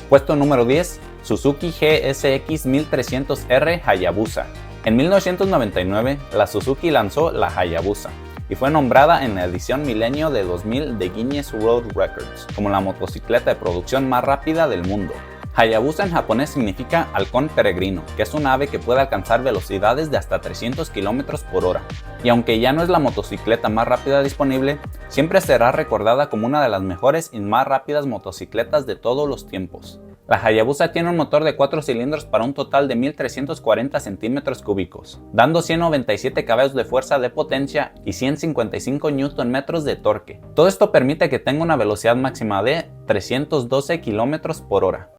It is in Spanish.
Puesto número 10, Suzuki GSX 1300R Hayabusa. En 1999, la Suzuki lanzó la Hayabusa y fue nombrada en la edición Milenio de 2000 de Guinness World Records como la motocicleta de producción más rápida del mundo. Hayabusa en japonés significa halcón peregrino, que es un ave que puede alcanzar velocidades de hasta 300 km por hora. Y aunque ya no es la motocicleta más rápida disponible, siempre será recordada como una de las mejores y más rápidas motocicletas de todos los tiempos. La Hayabusa tiene un motor de 4 cilindros para un total de 1340 centímetros cúbicos, dando 197 caballos de fuerza de potencia y 155 Nm de torque. Todo esto permite que tenga una velocidad máxima de 312 km por hora.